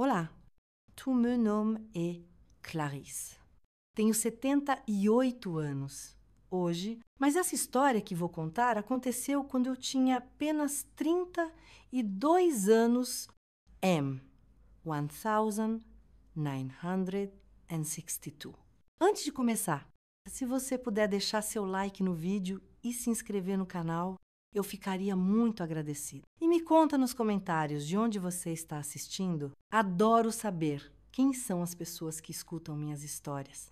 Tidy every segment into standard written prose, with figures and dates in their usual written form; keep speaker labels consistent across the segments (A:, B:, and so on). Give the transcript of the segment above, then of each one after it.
A: Olá, tout meu nome é Clarisse. Tenho 78 anos hoje, mas essa história que vou contar aconteceu quando eu tinha apenas 32 anos, 1962. Antes de começar, se você puder deixar seu like no vídeo e se inscrever no canal, eu ficaria muito agradecida. E me conta nos comentários de onde você está assistindo. Adoro saber quem são as pessoas que escutam minhas histórias.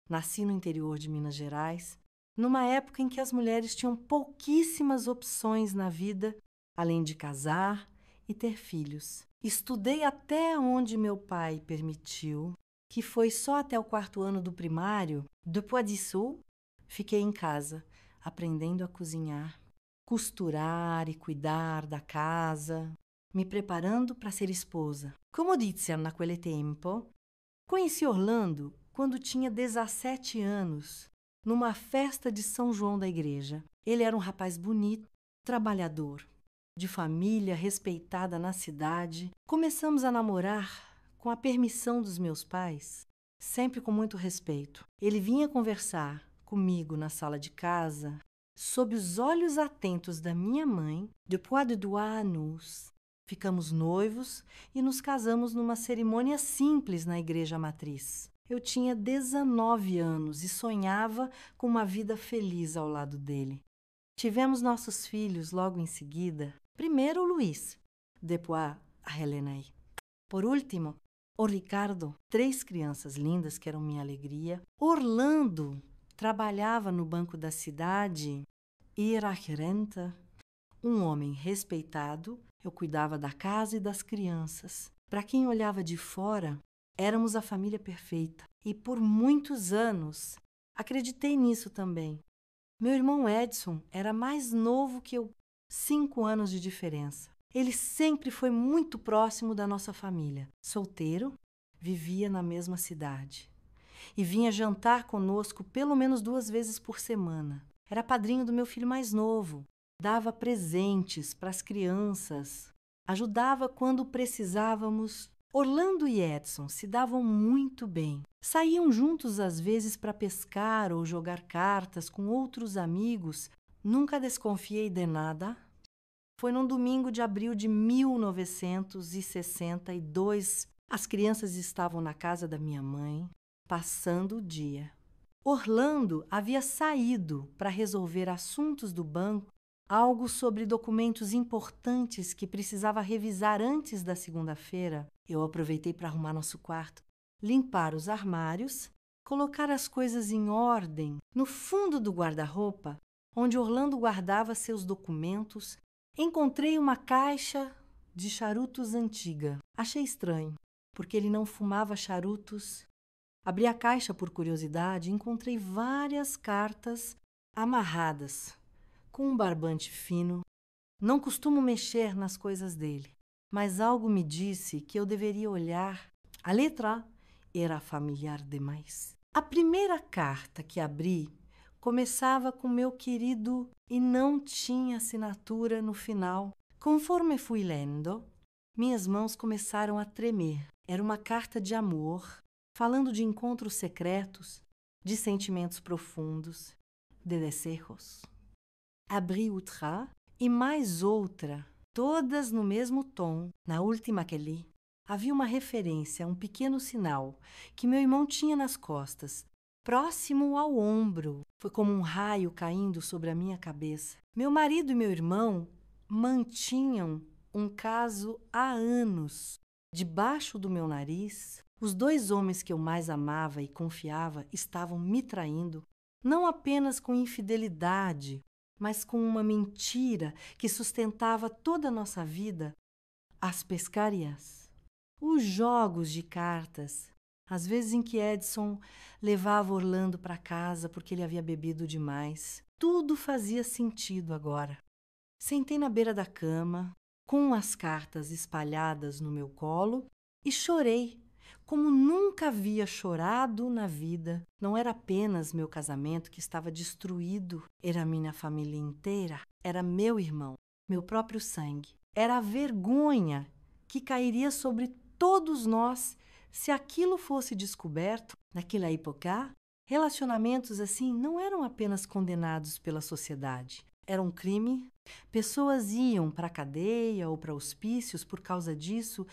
A: Nasci no interior de Minas Gerais, numa época em que as mulheres tinham pouquíssimas opções na vida, além de casar e ter filhos. Estudei até onde meu pai permitiu, que foi só até o 4º ano do primário. Depois disso, fiquei em casa, aprendendo a cozinhar, costurar e cuidar da casa, me preparando para ser esposa. Como disse naquele tempo, conheci Orlando quando tinha 17 anos, numa festa de São João da igreja. Ele era um rapaz bonito, trabalhador, de família respeitada na cidade. Começamos a namorar com a permissão dos meus pais, sempre com muito respeito. Ele vinha conversar comigo na sala de casa, sob os olhos atentos da minha mãe. Depois de 2 anos, ficamos noivos e nos casamos numa cerimônia simples na igreja matriz. Eu tinha 19 anos e sonhava com uma vida feliz ao lado dele. Tivemos nossos filhos logo em seguida. Primeiro o Luiz, depois a Helena. Por último, o Ricardo. 3 crianças lindas que eram minha alegria. Orlando trabalhava no banco da cidade e era gerente. Um homem respeitado, eu cuidava da casa e das crianças. Para quem olhava de fora, éramos a família perfeita. E por muitos anos, acreditei nisso também. Meu irmão Edson era mais novo que eu, 5 anos de diferença. Ele sempre foi muito próximo da nossa família. Solteiro, vivia na mesma cidade. E vinha jantar conosco pelo menos 2 vezes por semana. Era padrinho do meu filho mais novo. Dava presentes para as crianças. Ajudava quando precisávamos. Orlando e Edson se davam muito bem. Saíam juntos às vezes para pescar ou jogar cartas com outros amigos. Nunca desconfiei de nada. Foi num domingo de abril de 1962. As crianças estavam na casa da minha mãe, passando o dia. Orlando havia saído para resolver assuntos do banco, algo sobre documentos importantes que precisava revisar antes da segunda-feira. Eu aproveitei para arrumar nosso quarto, limpar os armários, colocar as coisas em ordem. No fundo do guarda-roupa, onde Orlando guardava seus documentos, encontrei uma caixa de charutos antiga. Achei estranho, porque ele não fumava charutos. Abri a caixa por curiosidade e encontrei várias cartas amarradas, com um barbante fino. Não costumo mexer nas coisas dele, mas algo me disse que eu deveria olhar. A letra era familiar demais. A primeira carta que abri começava com meu querido e não tinha assinatura no final. Conforme fui lendo, minhas mãos começaram a tremer. Era uma carta de amor, falando de encontros secretos, de sentimentos profundos, de desejos. Abri outra e mais outra, todas no mesmo tom. Na última que li, havia uma referência a um pequeno sinal que meu irmão tinha nas costas, próximo ao ombro. Foi como um raio caindo sobre a minha cabeça. Meu marido e meu irmão mantinham um caso há anos. Debaixo do meu nariz, os 2 homens que eu mais amava e confiava estavam me traindo, não apenas com infidelidade, mas com uma mentira que sustentava toda a nossa vida: as pescarias, os jogos de cartas, as vezes em que Edson levava Orlando para casa porque ele havia bebido demais. Tudo fazia sentido agora. Sentei na beira da cama, com as cartas espalhadas no meu colo, e chorei, como nunca havia chorado na vida. Não era apenas meu casamento que estava destruído, era minha família inteira, era meu irmão, meu próprio sangue. Era a vergonha que cairia sobre todos nós, se aquilo fosse descoberto, naquela época, relacionamentos assim não eram apenas condenados pela sociedade. Era um crime. Pessoas iam para a cadeia ou para hospícios por causa disso.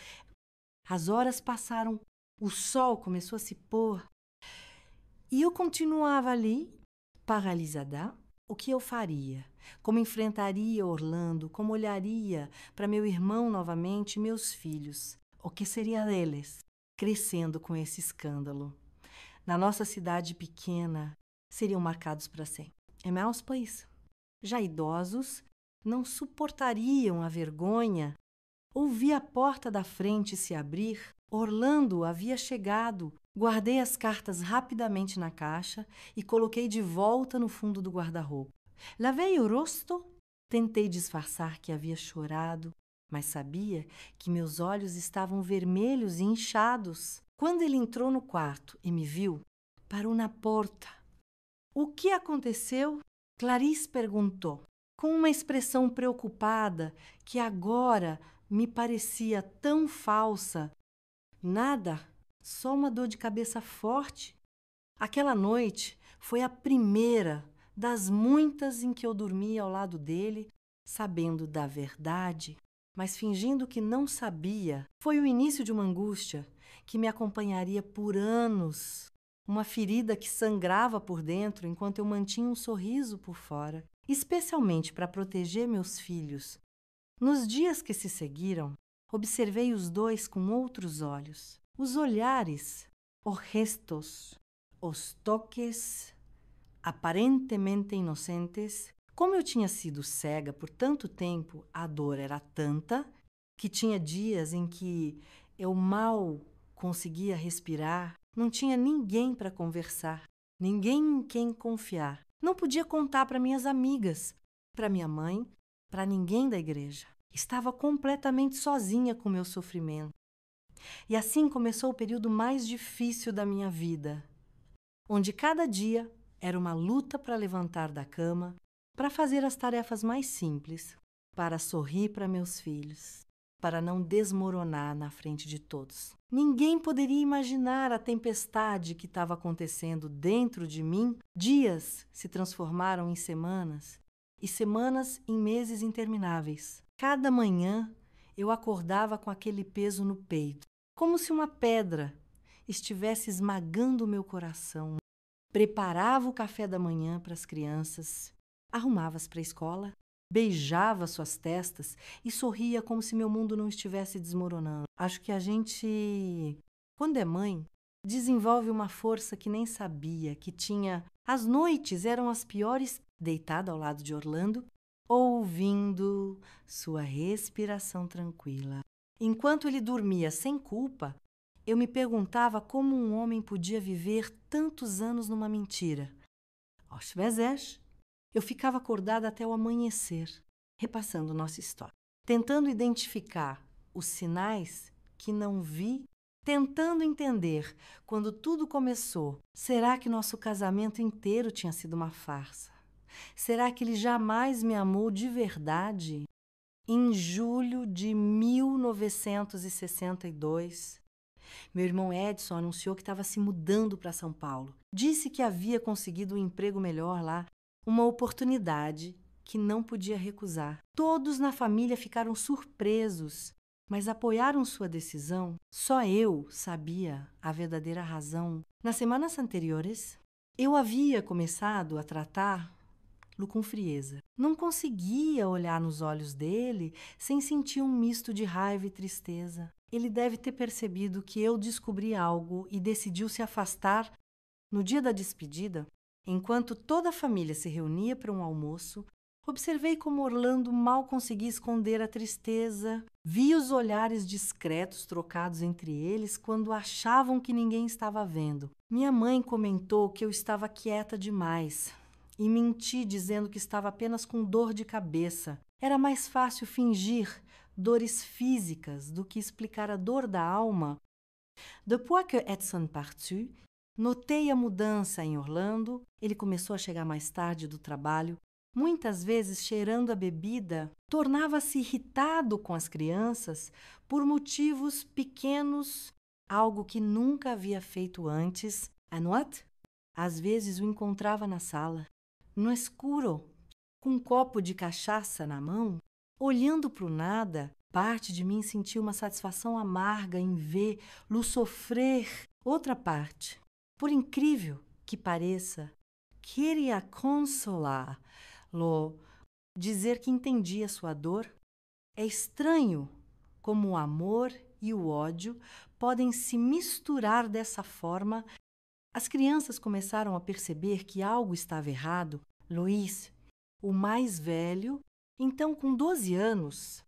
A: As horas passaram, o sol começou a se pôr. E eu continuava ali, paralisada. O que eu faria? Como enfrentaria Orlando? Como olharia para meu irmão novamente e meus filhos? O que seria deles, crescendo com esse escândalo? Na nossa cidade pequena, seriam marcados para sempre. Em meus países, já idosos, não suportariam a vergonha. Ouvi a porta da frente se abrir. Orlando havia chegado. Guardei as cartas rapidamente na caixa e coloquei de volta no fundo do guarda-roupa. Lavei o rosto. Tentei disfarçar que havia chorado, mas sabia que meus olhos estavam vermelhos e inchados. Quando ele entrou no quarto e me viu, parou na porta. O que aconteceu? Clarice perguntou, com uma expressão preocupada que agora me parecia tão falsa. Nada, só uma dor de cabeça forte. Aquela noite foi a primeira das muitas em que eu dormi ao lado dele, sabendo da verdade, mas fingindo que não sabia. Foi o início de uma angústia que me acompanharia por anos. Uma ferida que sangrava por dentro enquanto eu mantinha um sorriso por fora, especialmente para proteger meus filhos. Nos dias que se seguiram, observei os dois com outros olhos. Os olhares, os gestos, os toques, aparentemente inocentes. Como eu tinha sido cega por tanto tempo, a dor era tanta que tinha dias em que eu mal conseguia respirar. Não tinha ninguém para conversar, ninguém em quem confiar. Não podia contar para minhas amigas, para minha mãe, para ninguém da igreja. Estava completamente sozinha com meu sofrimento. E assim começou o período mais difícil da minha vida, onde cada dia era uma luta para levantar da cama, para fazer as tarefas mais simples, para sorrir para meus filhos, para não desmoronar na frente de todos. Ninguém poderia imaginar a tempestade que estava acontecendo dentro de mim. Dias se transformaram em semanas e semanas em meses intermináveis. Cada manhã eu acordava com aquele peso no peito, como se uma pedra estivesse esmagando o meu coração. Preparava o café da manhã para as crianças, arrumava-as para a escola, beijava suas testas e sorria como se meu mundo não estivesse desmoronando. Acho que a gente, quando é mãe, desenvolve uma força que nem sabia que tinha. As noites eram as piores, deitada ao lado de Orlando, ouvindo sua respiração tranquila. Enquanto ele dormia sem culpa, eu me perguntava como um homem podia viver tantos anos numa mentira. Às vezes, eu ficava acordada até o amanhecer, repassando nossa história, tentando identificar os sinais que não vi, tentando entender quando tudo começou. Será que nosso casamento inteiro tinha sido uma farsa? Será que ele jamais me amou de verdade? Em julho de 1962, meu irmão Edson anunciou que estava se mudando para São Paulo. Disse que havia conseguido um emprego melhor lá, uma oportunidade que não podia recusar. Todos na família ficaram surpresos, mas apoiaram sua decisão. Só eu sabia a verdadeira razão. Nas semanas anteriores, eu havia começado a tratá-lo com frieza. Não conseguia olhar nos olhos dele sem sentir um misto de raiva e tristeza. Ele deve ter percebido que eu descobri algo e decidiu se afastar. No dia da despedida, enquanto toda a família se reunia para um almoço, observei como Orlando mal conseguia esconder a tristeza. Vi os olhares discretos trocados entre eles quando achavam que ninguém estava vendo. Minha mãe comentou que eu estava quieta demais e menti dizendo que estava apenas com dor de cabeça. Era mais fácil fingir dores físicas do que explicar a dor da alma. Depois que Edson partiu, notei a mudança em Orlando. Ele começou a chegar mais tarde do trabalho, muitas vezes cheirando a bebida, tornava-se irritado com as crianças por motivos pequenos, algo que nunca havia feito antes. And what? Às vezes o encontrava na sala, no escuro, com um copo de cachaça na mão, olhando para o nada. Parte de mim sentiu uma satisfação amarga em vê-lo sofrer. Outra parte, por incrível que pareça, queria consolá-lo, dizer que entendia sua dor. É estranho como o amor e o ódio podem se misturar dessa forma. As crianças começaram a perceber que algo estava errado. Luís, o mais velho, então com 12 anos,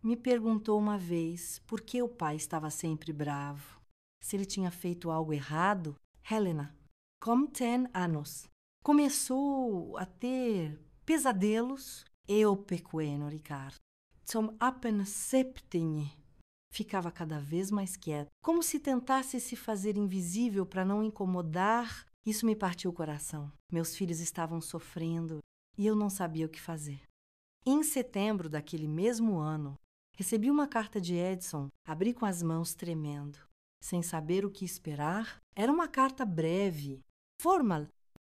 A: me perguntou uma vez por que o pai estava sempre bravo. Se ele tinha feito algo errado. Helena, com 10 anos, começou a ter pesadelos. Eu pequeno, Ricardo. Som apenas 17. Ficava cada vez mais quieto, como se tentasse se fazer invisível para não incomodar. Isso me partiu o coração. Meus filhos estavam sofrendo e eu não sabia o que fazer. Em setembro daquele mesmo ano, recebi uma carta de Edson, abri com as mãos tremendo, sem saber o que esperar. Era uma carta breve, formal,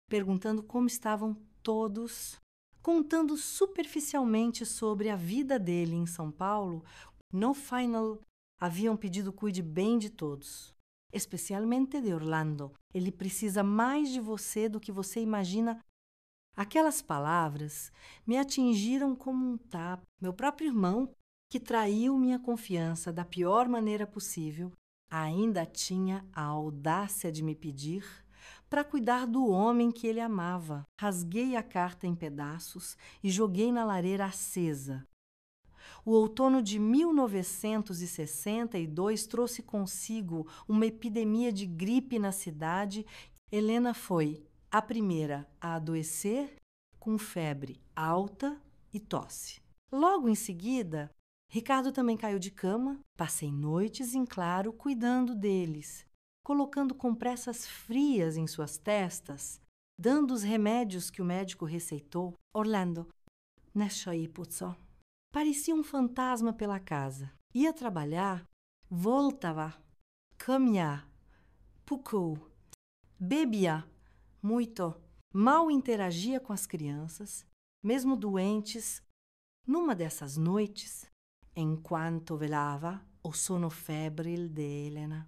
A: perguntando como estavam todos, contando superficialmente sobre a vida dele em São Paulo. No final, haviam pedido cuide bem de todos, especialmente de Orlando. Ele precisa mais de você do que você imagina. Aquelas palavras me atingiram como um tapa. Meu próprio irmão, que traiu minha confiança da pior maneira possível, ainda tinha a audácia de me pedir para cuidar do homem que ele amava. Rasguei a carta em pedaços e joguei na lareira acesa. O outono de 1962 trouxe consigo uma epidemia de gripe na cidade. Helena foi a primeira a adoecer, com febre alta e tosse. Logo em seguida, Ricardo também caiu de cama. Passei noites em claro cuidando deles, colocando compressas frias em suas testas, dando os remédios que o médico receitou. Orlando, nesce aí, puzzo. Parecia um fantasma pela casa. Ia trabalhar, voltava, caminhar, pouco, bebia muito, mal interagia com as crianças, mesmo doentes. Numa dessas noites, enquanto velava o sono febril de Helena,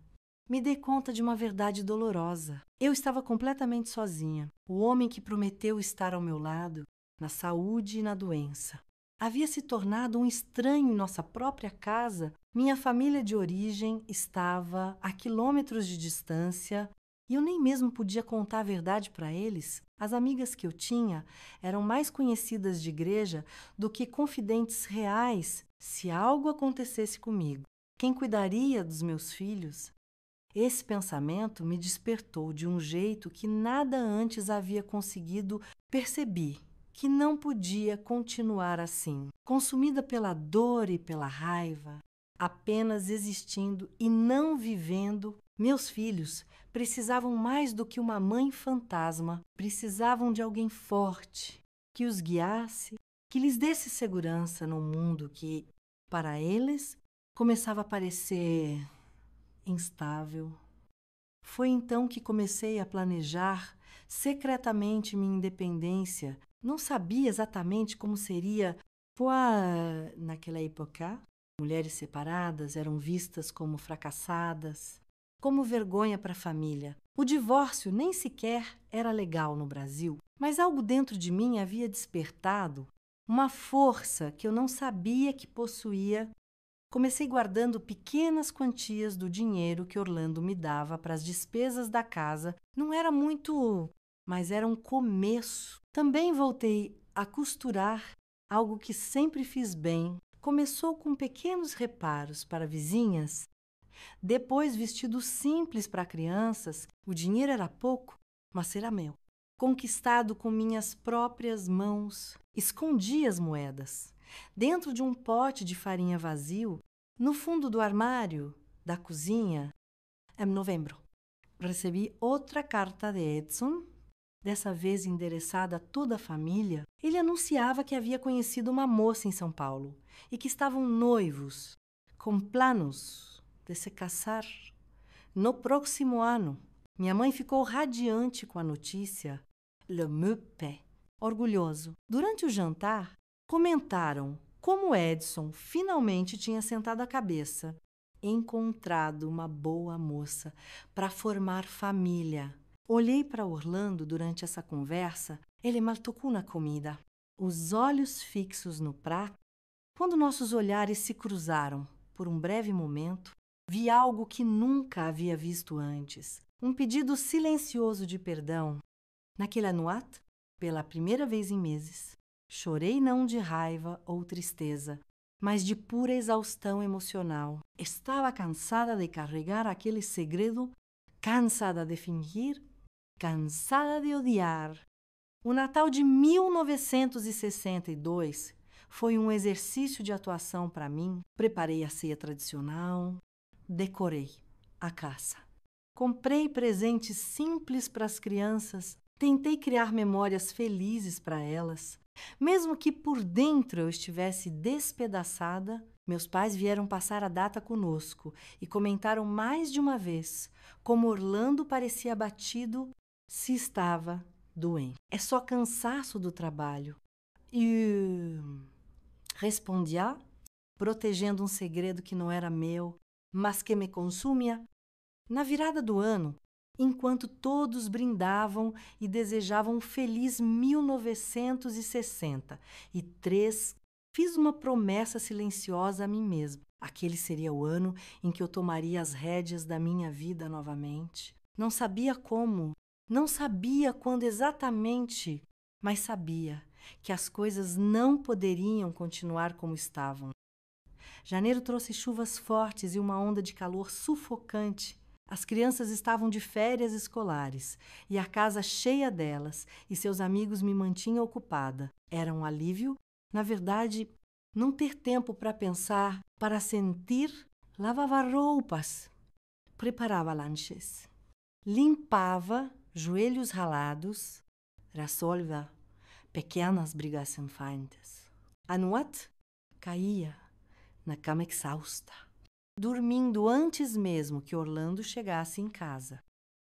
A: me dei conta de uma verdade dolorosa. Eu estava completamente sozinha. O homem que prometeu estar ao meu lado, na saúde e na doença, havia se tornado um estranho em nossa própria casa. Minha família de origem estava a quilômetros de distância e eu nem mesmo podia contar a verdade para eles. As amigas que eu tinha eram mais conhecidas de igreja do que confidentes reais. Se algo acontecesse comigo, quem cuidaria dos meus filhos? Esse pensamento me despertou de um jeito que nada antes havia conseguido. Percebi que não podia continuar assim, consumida pela dor e pela raiva, apenas existindo e não vivendo. Meus filhos precisavam mais do que uma mãe fantasma, precisavam de alguém forte, que os guiasse, que lhes desse segurança num mundo que, para eles, começava a parecer instável. Foi então que comecei a planejar secretamente minha independência. Não sabia exatamente como seria, pois, naquela época, mulheres separadas eram vistas como fracassadas, como vergonha para a família. O divórcio nem sequer era legal no Brasil, mas algo dentro de mim havia despertado uma força que eu não sabia que possuía. Comecei guardando pequenas quantias do dinheiro que Orlando me dava para as despesas da casa. Não era muito, mas era um começo. Também voltei a costurar, algo que sempre fiz bem. Começou com pequenos reparos para vizinhas, depois vestidos simples para crianças. O dinheiro era pouco, mas era meu. Conquistado com minhas próprias mãos. Escondi as moedas dentro de um pote de farinha vazio, no fundo do armário da cozinha. Em novembro, recebi outra carta de Edson. dessa vez endereçada a toda a família, ele anunciava que havia conhecido uma moça em São Paulo e que estavam noivos, com planos de se casar no próximo ano. Minha mãe ficou radiante com a notícia. Le meu père, orgulhoso. Durante o jantar, comentaram como Edson finalmente tinha sentado a cabeça, encontrado uma boa moça para formar família. Olhei para Orlando durante essa conversa. Ele mal tocou na comida, os olhos fixos no prato. Quando nossos olhares se cruzaram por um breve momento, vi algo que nunca havia visto antes. Um pedido silencioso de perdão. Naquela noite, pela primeira vez em meses, chorei não de raiva ou tristeza, mas de pura exaustão emocional. Estava cansada de carregar aquele segredo, cansada de fingir, cansada de odiar. O Natal de 1962 foi um exercício de atuação para mim. Preparei a ceia tradicional, decorei a casa. Comprei presentes simples para as crianças, tentei criar memórias felizes para elas. Mesmo que por dentro eu estivesse despedaçada, meus pais vieram passar a data conosco e comentaram mais de uma vez como Orlando parecia abatido se estava doente. É só cansaço do trabalho. E respondia, protegendo um segredo que não era meu, mas que me consumia. Na virada do ano, enquanto todos brindavam e desejavam um feliz 1963, fiz uma promessa silenciosa a mim mesma. Aquele seria o ano em que eu tomaria as rédeas da minha vida novamente. Não sabia como, não sabia quando exatamente, mas sabia que as coisas não poderiam continuar como estavam. Janeiro trouxe chuvas fortes e uma onda de calor sufocante. As crianças estavam de férias escolares e a casa cheia delas, e seus amigos me mantinham ocupada. Era um alívio, na verdade, não ter tempo para pensar, para sentir. Lavava roupas, preparava lanches, limpava joelhos ralados, resolvia pequenas brigas infantes. À noite, caía na cama exausta, dormindo antes mesmo que Orlando chegasse em casa.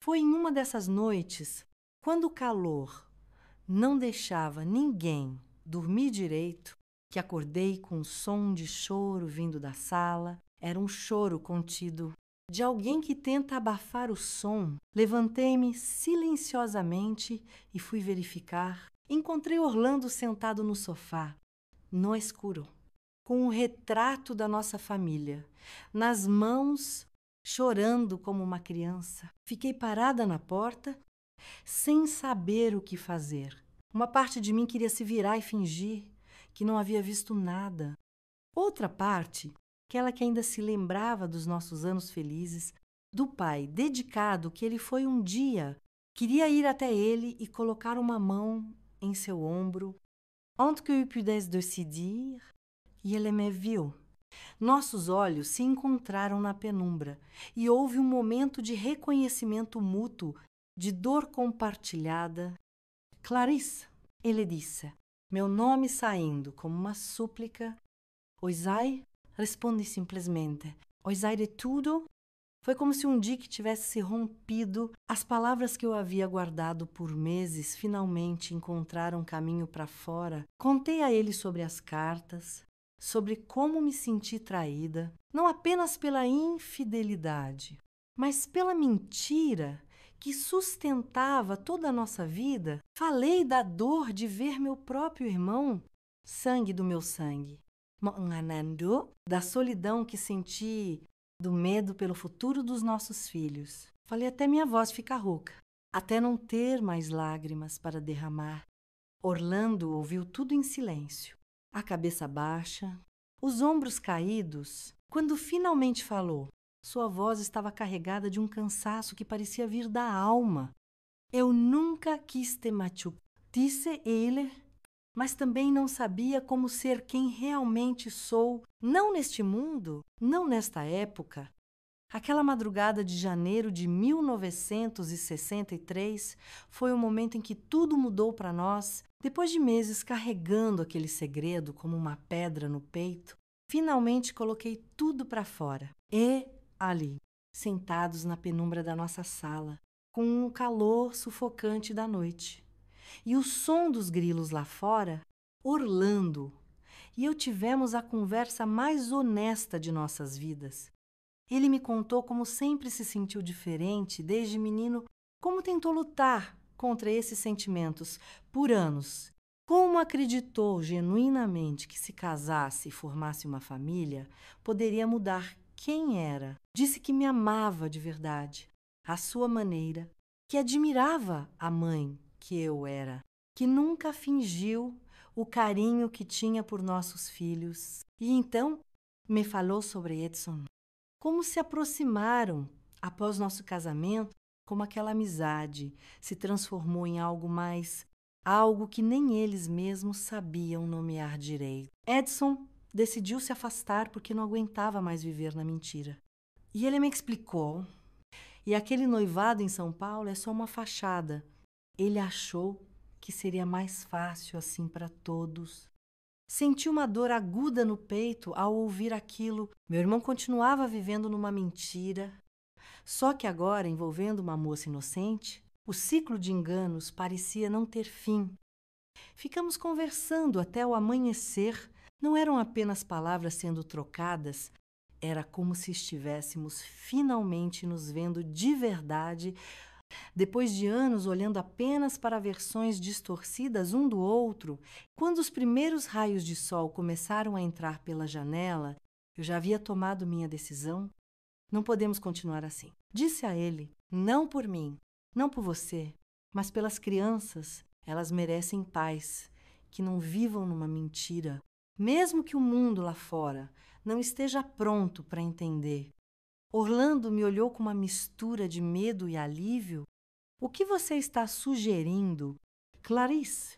A: Foi em uma dessas noites, quando o calor não deixava ninguém dormir direito, que acordei com um som de choro vindo da sala. Era um choro contido de alguém que tenta abafar o som. Levantei-me silenciosamente e fui verificar. Encontrei Orlando sentado no sofá, no escuro, com um retrato da nossa família, nas mãos, chorando como uma criança. Fiquei parada na porta, sem saber o que fazer. Uma parte de mim queria se virar e fingir que não havia visto nada. Outra parte, aquela que ainda se lembrava dos nossos anos felizes, do pai dedicado que ele foi um dia, queria ir até ele e colocar uma mão em seu ombro, antes que eu pudesse decidir. E ele me viu. Nossos olhos se encontraram na penumbra e houve um momento de reconhecimento mútuo, de dor compartilhada. Clarissa, ele disse, meu nome saindo como uma súplica. Oisai, respondi simplesmente. Oisai de tudo. Foi como se um dique tivesse se rompido. As palavras que eu havia guardado por meses finalmente encontraram caminho para fora. Contei a ele sobre as cartas, sobre como me senti traída, não apenas pela infidelidade, mas pela mentira que sustentava toda a nossa vida. Falei da dor de ver meu próprio irmão, sangue do meu sangue, da solidão que senti, do medo pelo futuro dos nossos filhos. Falei até minha voz ficar rouca, até não ter mais lágrimas para derramar. Orlando ouviu tudo em silêncio, a cabeça baixa, os ombros caídos. Quando finalmente falou, sua voz estava carregada de um cansaço que parecia vir da alma. Eu nunca quis te machucar, disse ele, mas também não sabia como ser quem realmente sou, não neste mundo, não nesta época. Aquela madrugada de janeiro de 1963 foi o momento em que tudo mudou para nós. Depois de meses carregando aquele segredo como uma pedra no peito, finalmente coloquei tudo para fora. E ali, sentados na penumbra da nossa sala, com o calor sufocante da noite, e o som dos grilos lá fora, Orlando e eu tivemos a conversa mais honesta de nossas vidas. Ele me contou como sempre se sentiu diferente desde menino, como tentou lutar contra esses sentimentos por anos, como acreditou genuinamente que se casasse e formasse uma família, poderia mudar quem era. Disse que me amava de verdade, à sua maneira, que admirava a mãe que eu era, que nunca fingiu o carinho que tinha por nossos filhos. E então me falou sobre Edson, como se aproximaram após nosso casamento, como aquela amizade se transformou em algo mais, algo que nem eles mesmos sabiam nomear direito. Edson decidiu se afastar porque não aguentava mais viver na mentira. E ele me explicou, e aquele noivado em São Paulo é só uma fachada. Ele achou que seria mais fácil assim para todos. Senti uma dor aguda no peito ao ouvir aquilo. Meu irmão continuava vivendo numa mentira, só que agora envolvendo uma moça inocente. O ciclo de enganos parecia não ter fim. Ficamos conversando até o amanhecer. Não eram apenas palavras sendo trocadas, era como se estivéssemos finalmente nos vendo de verdade, depois de anos olhando apenas para versões distorcidas um do outro. Quando os primeiros raios de sol começaram a entrar pela janela, eu já havia tomado minha decisão. Não podemos continuar assim. Disse a ele, não por mim, não por você, mas pelas crianças. Elas merecem paz, que não vivam numa mentira. Mesmo que o mundo lá fora não esteja pronto para entender. Orlando me olhou com uma mistura de medo e alívio. O que você está sugerindo? Clarice,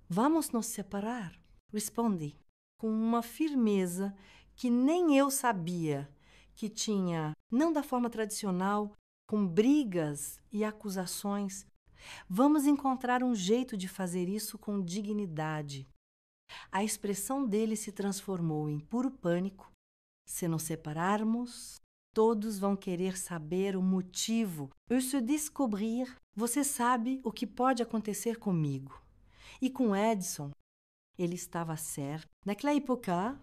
A: vamos nos separar? Respondi, com uma firmeza que nem eu sabia que tinha, não da forma tradicional, com brigas e acusações. Vamos encontrar um jeito de fazer isso com dignidade. A expressão dele se transformou em puro pânico. Se nos separarmos, todos vão querer saber o motivo. Eu se descobrir, você sabe o que pode acontecer comigo. E com Edson, ele estava certo. Naquela época,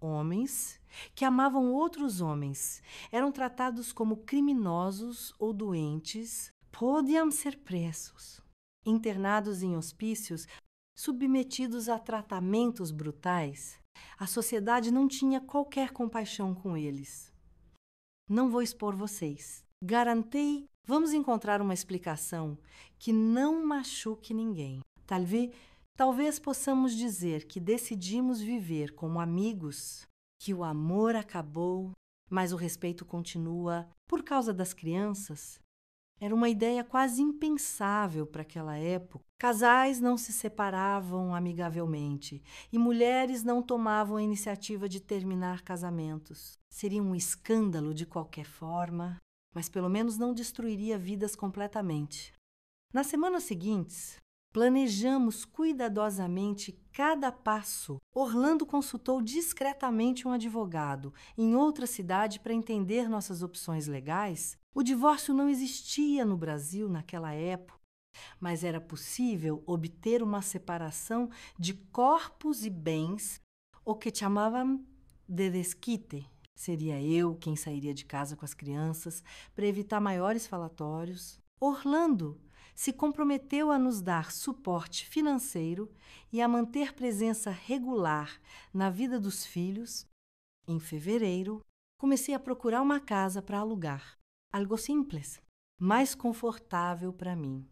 A: homens que amavam outros homens eram tratados como criminosos ou doentes, podiam ser presos, internados em hospícios, submetidos a tratamentos brutais. A sociedade não tinha qualquer compaixão com eles. Não vou expor vocês. Garantei, vamos encontrar uma explicação que não machuque ninguém. Talvez possamos dizer que decidimos viver como amigos, que o amor acabou, mas o respeito continua por causa das crianças. Era uma ideia quase impensável para aquela época. Casais não se separavam amigavelmente e mulheres não tomavam a iniciativa de terminar casamentos. Seria um escândalo de qualquer forma, mas pelo menos não destruiria vidas completamente. Nas semanas seguintes, planejamos cuidadosamente cada passo. Orlando consultou discretamente um advogado em outra cidade para entender nossas opções legais. O divórcio não existia no Brasil naquela época, mas era possível obter uma separação de corpos e bens, o que chamavam de desquite. Seria eu quem sairia de casa com as crianças para evitar maiores falatórios. Orlando se comprometeu a nos dar suporte financeiro e a manter presença regular na vida dos filhos. Em fevereiro, comecei a procurar uma casa para alugar. Algo simples, mais confortável para mim.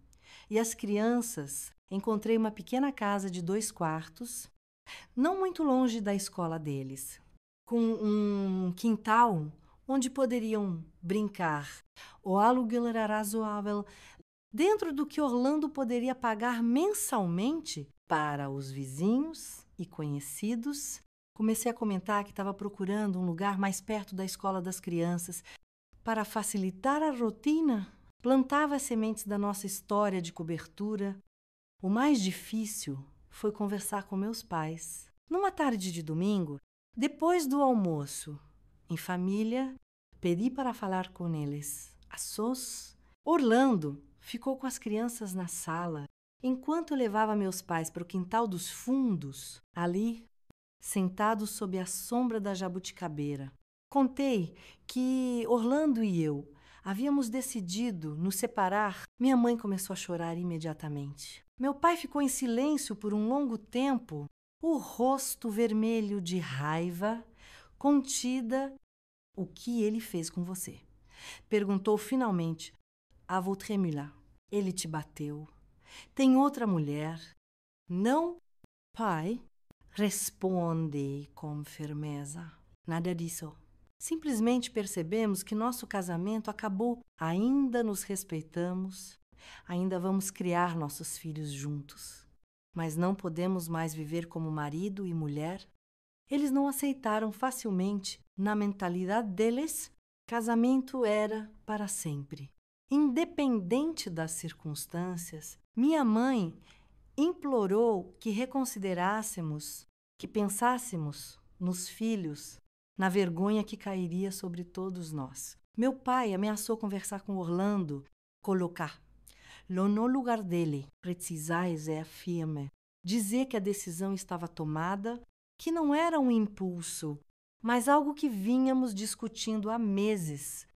A: E as crianças, encontrei uma pequena casa de 2 quartos, não muito longe da escola deles, com um quintal onde poderiam brincar. O aluguel era razoável, dentro do que Orlando poderia pagar mensalmente para os vizinhos e conhecidos. Comecei a comentar que estava procurando um lugar mais perto da escola das crianças. para facilitar a rotina, plantava as sementes da nossa história de cobertura. O mais difícil foi conversar com meus pais. Numa tarde de domingo, depois do almoço, em família, pedi para falar com eles. A sós, Orlando ficou com as crianças na sala, enquanto eu levava meus pais para o quintal dos fundos, ali, sentados sob a sombra da jabuticabeira. Contei que Orlando e eu havíamos decidido nos separar. Minha mãe começou a chorar imediatamente. Meu pai ficou em silêncio por um longo tempo, o rosto vermelho de raiva, contida. O que ele fez com você? Perguntou finalmente a votre mulher. Ele te bateu? Tem outra mulher? Não, pai? Responde com firmeza. Nada disso. Simplesmente percebemos que nosso casamento acabou. Ainda nos respeitamos, ainda vamos criar nossos filhos juntos. Mas não podemos mais viver como marido e mulher. Eles não aceitaram facilmente. Na mentalidade deles, casamento era para sempre. Independente das circunstâncias, minha mãe implorou que reconsiderássemos, que pensássemos nos filhos, na vergonha que cairia sobre todos nós. Meu pai ameaçou conversar com Orlando, colocar no lugar dele, precisar ser firme, dizer que a decisão estava tomada, que não era um impulso, mas algo que vínhamos discutindo há meses.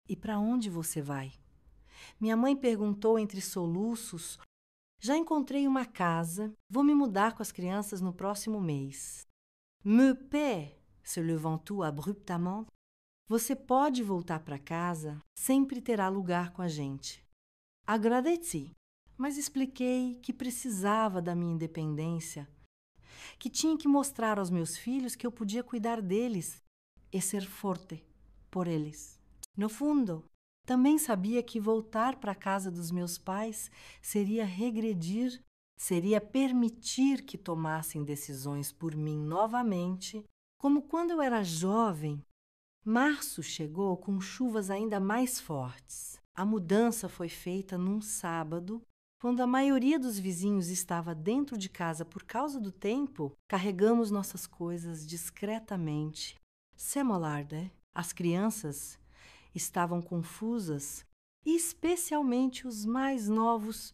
A: E para onde você vai? Minha mãe perguntou entre soluços. Já encontrei uma casa, vou me mudar com as crianças no próximo mês. Meu père, se levant tout abruptement, você pode voltar para casa, sempre terá lugar com a gente. Agradeci, mas expliquei que precisava da minha independência, que tinha que mostrar aos meus filhos que eu podia cuidar deles e ser forte por eles. No fundo, também sabia que voltar para a casa dos meus pais seria regredir, seria permitir que tomassem decisões por mim novamente, como quando eu era jovem. Março chegou com chuvas ainda mais fortes. A mudança foi feita num sábado, quando a maioria dos vizinhos estava dentro de casa por causa do tempo. Carregamos nossas coisas discretamente. Semolarde, as crianças estavam confusas, e especialmente os mais novos.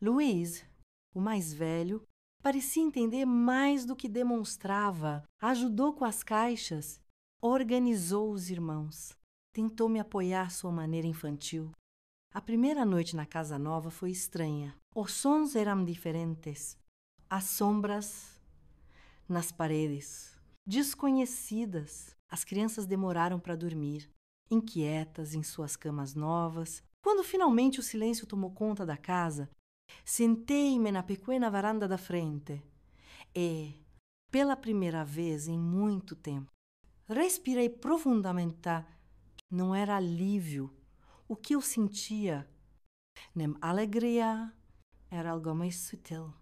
A: Luiz, o mais velho, parecia entender mais do que demonstrava, ajudou com as caixas, organizou os irmãos, tentou me apoiar à sua maneira infantil. A primeira noite na casa nova foi estranha. Os sons eram diferentes. As sombras nas paredes, desconhecidas. As crianças demoraram para dormir, inquietas em suas camas novas. Quando finalmente o silêncio tomou conta da casa, sentei-me na pequena varanda da frente e, pela primeira vez em muito tempo, respirei profundamente. Não era alívio. O que eu sentia, nem alegria, era algo mais sutil.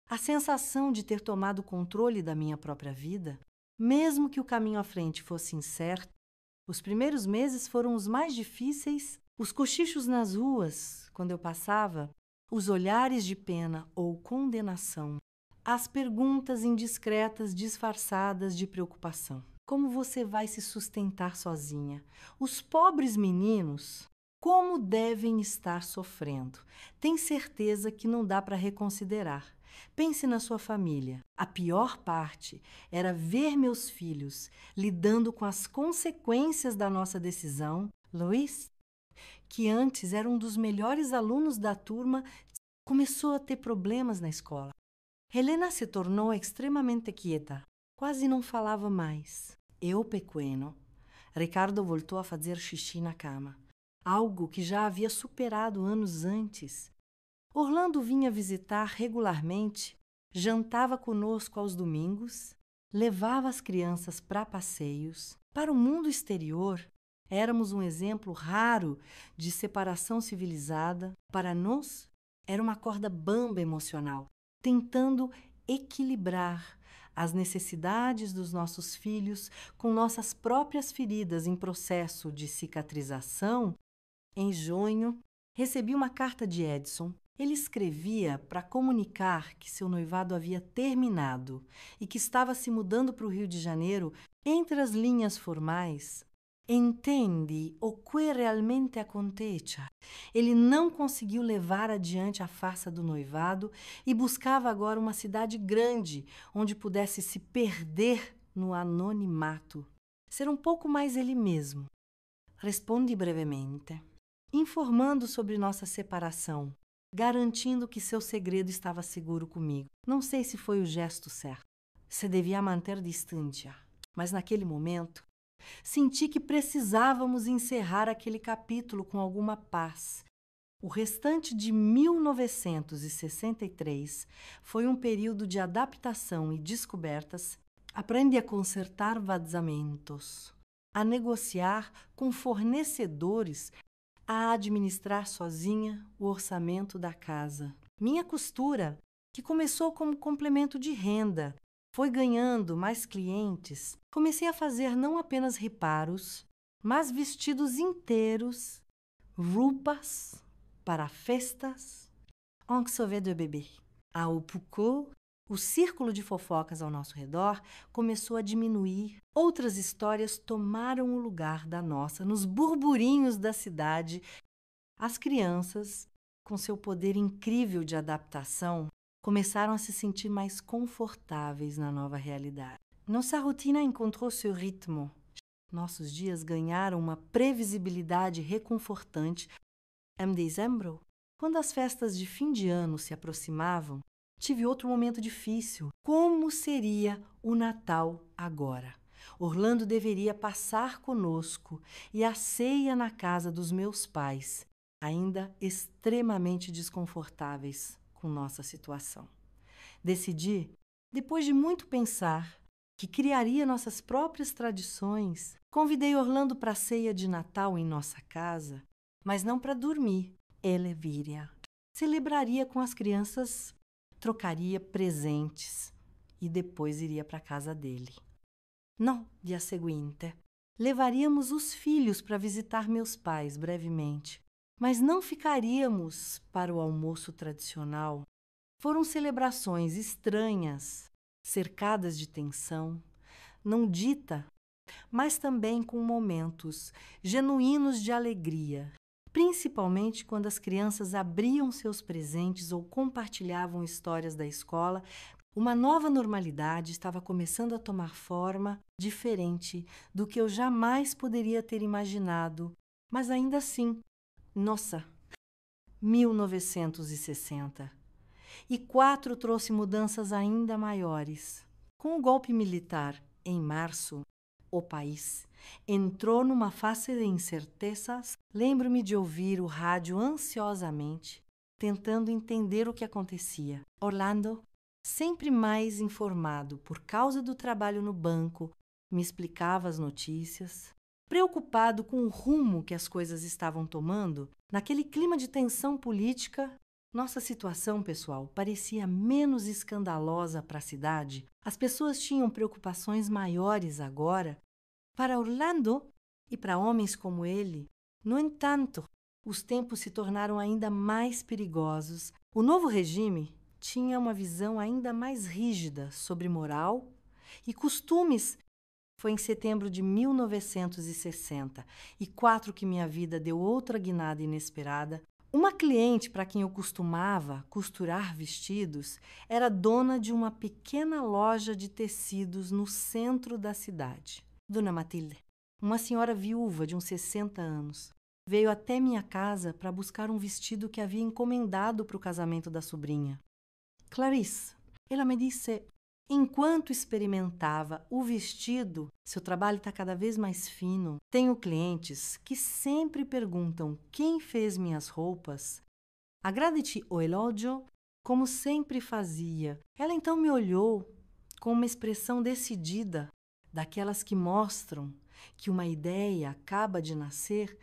A: A sensação de ter tomado o controle da minha própria vida, mesmo que o caminho à frente fosse incerto. Os primeiros meses foram os mais difíceis. Os cochichos nas ruas, quando eu passava, os olhares de pena ou condenação, as perguntas indiscretas disfarçadas de preocupação. Como você vai se sustentar sozinha? Os pobres meninos, como devem estar sofrendo? Tem certeza que não dá para reconsiderar. Pense na sua família. A pior parte era ver meus filhos lidando com as consequências da nossa decisão. Luiz, que antes era um dos melhores alunos da turma, começou a ter problemas na escola. Helena se tornou extremamente quieta. Quase não falava mais. Eu, pequeno, Ricardo voltou a fazer xixi na cama, algo que já havia superado anos antes. Orlando vinha visitar regularmente, jantava conosco aos domingos, levava as crianças para passeios. Para o mundo exterior, éramos um exemplo raro de separação civilizada. Para nós, era uma corda bamba emocional, tentando equilibrar as necessidades dos nossos filhos com nossas próprias feridas em processo de cicatrização, em junho, recebi uma carta de Edson. Ele escrevia para comunicar que seu noivado havia terminado e que estava se mudando para o Rio de Janeiro. Entre as linhas formais, entende o que realmente acontece. Ele não conseguiu levar adiante a farsa do noivado e buscava agora uma cidade grande onde pudesse se perder no anonimato, ser um pouco mais ele mesmo. Respondi brevemente, informando sobre nossa separação, garantindo que seu segredo estava seguro comigo. Não sei se foi o gesto certo. Se devia manter distância, mas naquele momento senti que precisávamos encerrar aquele capítulo com alguma paz. O restante de 1963 foi um período de adaptação e descobertas. Aprendi a consertar vazamentos, a negociar com fornecedores, a administrar sozinha o orçamento da casa. Minha costura, que começou como complemento de renda, foi ganhando mais clientes. Comecei a fazer não apenas reparos, mas vestidos inteiros, roupas para festas, en sauvé de bebê. Ao pouco, o círculo de fofocas ao nosso redor começou a diminuir. Outras histórias tomaram o lugar da nossa nos burburinhos da cidade. As crianças, com seu poder incrível de adaptação, começaram a se sentir mais confortáveis na nova realidade. Nossa rotina encontrou seu ritmo. Nossos dias ganharam uma previsibilidade reconfortante. Em dezembro, quando as festas de fim de ano se aproximavam, tive outro momento difícil. Como seria o Natal agora? Orlando deveria passar conosco e a ceia na casa dos meus pais, ainda extremamente desconfortáveis com nossa situação. Decidi, depois de muito pensar, que criaria nossas próprias tradições. Convidei Orlando para a ceia de Natal em nossa casa, mas não para dormir. Ele viria. Celebraria com as crianças, trocaria presentes e depois iria para a casa dele. No dia seguinte, levaríamos os filhos para visitar meus pais brevemente, mas não ficaríamos para o almoço tradicional. Foram celebrações estranhas, cercadas de tensão, não dita, mas também com momentos genuínos de alegria, principalmente quando as crianças abriam seus presentes ou compartilhavam histórias da escola. Uma nova normalidade estava começando a tomar forma diferente do que eu jamais poderia ter imaginado, mas ainda assim, nossa, 1960. E 4 trouxe mudanças ainda maiores. Com o golpe militar, em março, o país entrou numa fase de incertezas. Lembro-me de ouvir o rádio ansiosamente, tentando entender o que acontecia. Orlando, sempre mais informado por causa do trabalho no banco, me explicava as notícias. Preocupado com o rumo que as coisas estavam tomando, naquele clima de tensão política, nossa situação pessoal parecia menos escandalosa para a cidade. As pessoas tinham preocupações maiores agora. Para Orlando e para homens como ele, no entanto, os tempos se tornaram ainda mais perigosos. O novo regime tinha uma visão ainda mais rígida sobre moral e costumes. Foi em setembro de 1964 que minha vida deu outra guinada inesperada. Uma cliente para quem eu costumava costurar vestidos era dona de uma pequena loja de tecidos no centro da cidade. Dona Matilde, uma senhora viúva de uns 60 anos, veio até minha casa para buscar um vestido que havia encomendado para o casamento da sobrinha. Clarice, ela me disse, enquanto experimentava o vestido, seu trabalho está cada vez mais fino. Tenho clientes que sempre perguntam quem fez minhas roupas. Agrade-te o elogio, como sempre fazia. Ela então me olhou com uma expressão decidida, daquelas que mostram que uma ideia acaba de nascer.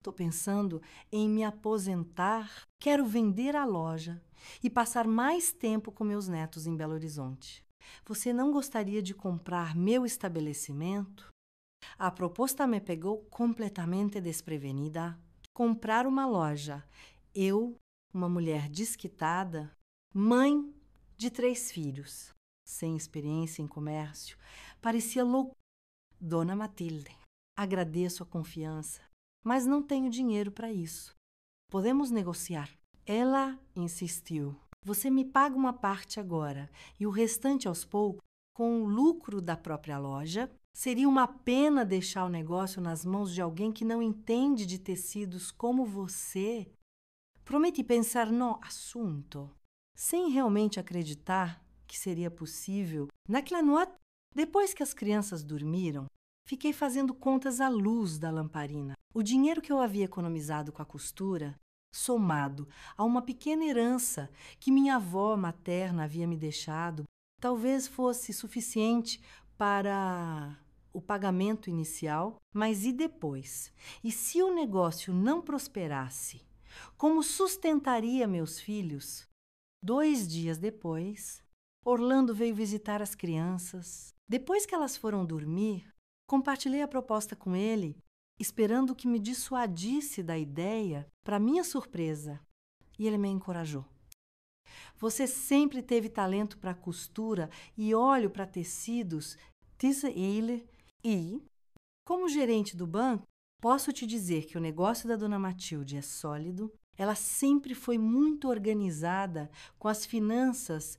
A: Estou pensando em me aposentar. Quero vender a loja e passar mais tempo com meus netos em Belo Horizonte. Você não gostaria de comprar meu estabelecimento? A proposta me pegou completamente desprevenida. Comprar uma loja. Eu, uma mulher desquitada, mãe de 3 filhos, sem experiência em comércio, parecia louco. Dona Matilde, agradeço a confiança, mas não tenho dinheiro para isso. Podemos negociar. Ela insistiu. Você me paga uma parte agora e o restante aos poucos, com o lucro da própria loja. Seria uma pena deixar o negócio nas mãos de alguém que não entende de tecidos como você. Prometi pensar no assunto, sem realmente acreditar que seria possível. Naquela noite, depois que as crianças dormiram, fiquei fazendo contas à luz da lamparina. O dinheiro que eu havia economizado com a costura, somado a uma pequena herança que minha avó materna havia me deixado, talvez fosse suficiente para o pagamento inicial, mas e depois? E se o negócio não prosperasse? Como sustentaria meus filhos? 2 dias depois, Orlando veio visitar as crianças. Depois que elas foram dormir, compartilhei a proposta com ele, esperando que me dissuadisse da ideia, para minha surpresa, e ele me encorajou. Você sempre teve talento para costura e olho para tecidos, disse ele, e, como gerente do banco, posso te dizer que o negócio da Dona Matilde é sólido. Ela sempre foi muito organizada com as finanças.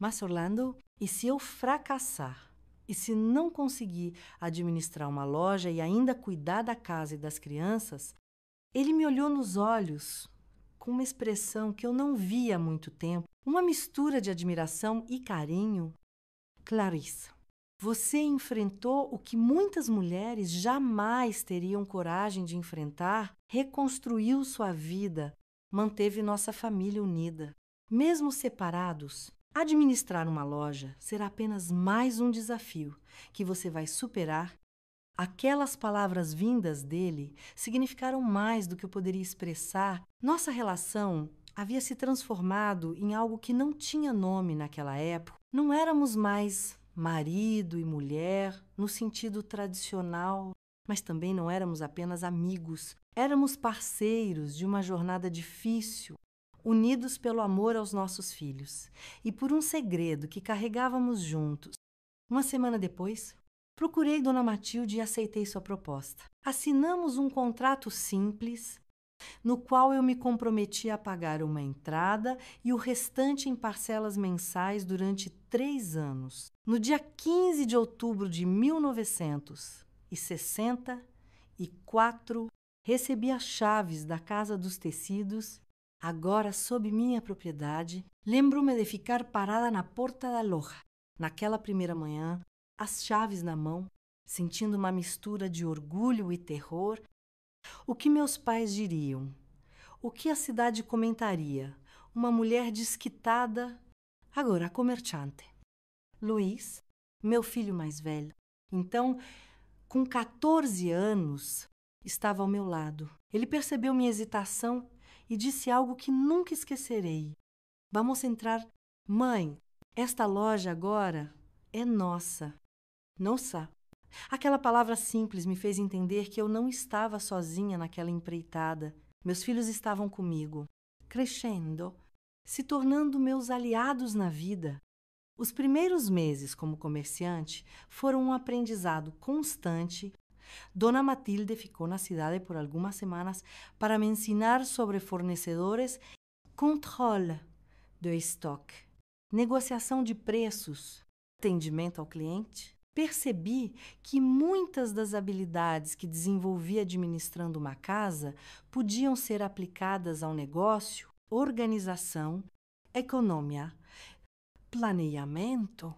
A: Mas, Orlando, e se eu fracassar? E se não conseguir administrar uma loja e ainda cuidar da casa e das crianças? Ele me olhou nos olhos com uma expressão que eu não via há muito tempo, uma mistura de admiração e carinho. Clarissa, você enfrentou o que muitas mulheres jamais teriam coragem de enfrentar, reconstruiu sua vida, manteve nossa família unida. Mesmo separados, administrar uma loja será apenas mais um desafio que você vai superar. Aquelas palavras vindas dele significaram mais do que eu poderia expressar. Nossa relação havia se transformado em algo que não tinha nome naquela época. Não éramos mais marido e mulher no sentido tradicional, mas também não éramos apenas amigos. Éramos parceiros de uma jornada difícil, unidos pelo amor aos nossos filhos e por um segredo que carregávamos juntos. Uma semana depois, procurei Dona Matilde e aceitei sua proposta. Assinamos um contrato simples, no qual eu me comprometi a pagar uma entrada e o restante em parcelas mensais durante 3 anos. No dia 15 de outubro de 1964, recebi as chaves da Casa dos Tecidos, agora sob minha propriedade. Lembro-me de ficar parada na porta da loja, naquela primeira manhã, as chaves na mão, sentindo uma mistura de orgulho e terror. O que meus pais diriam? O que a cidade comentaria? Uma mulher desquitada, agora comerciante. Luiz, meu filho mais velho, então, com 14 anos, estava ao meu lado. Ele percebeu minha hesitação e disse algo que nunca esquecerei. Vamos entrar. Mãe, esta loja agora é nossa. Nossa. Aquela palavra simples me fez entender que eu não estava sozinha naquela empreitada. Meus filhos estavam comigo, crescendo, se tornando meus aliados na vida. Os primeiros meses como comerciante foram um aprendizado constante. Dona Matilde ficou na cidade por algumas semanas para me ensinar sobre fornecedores, controle do estoque, negociação de preços, atendimento ao cliente. Percebi que muitas das habilidades que desenvolvi administrando uma casa podiam ser aplicadas ao negócio, organização, economia, planejamento.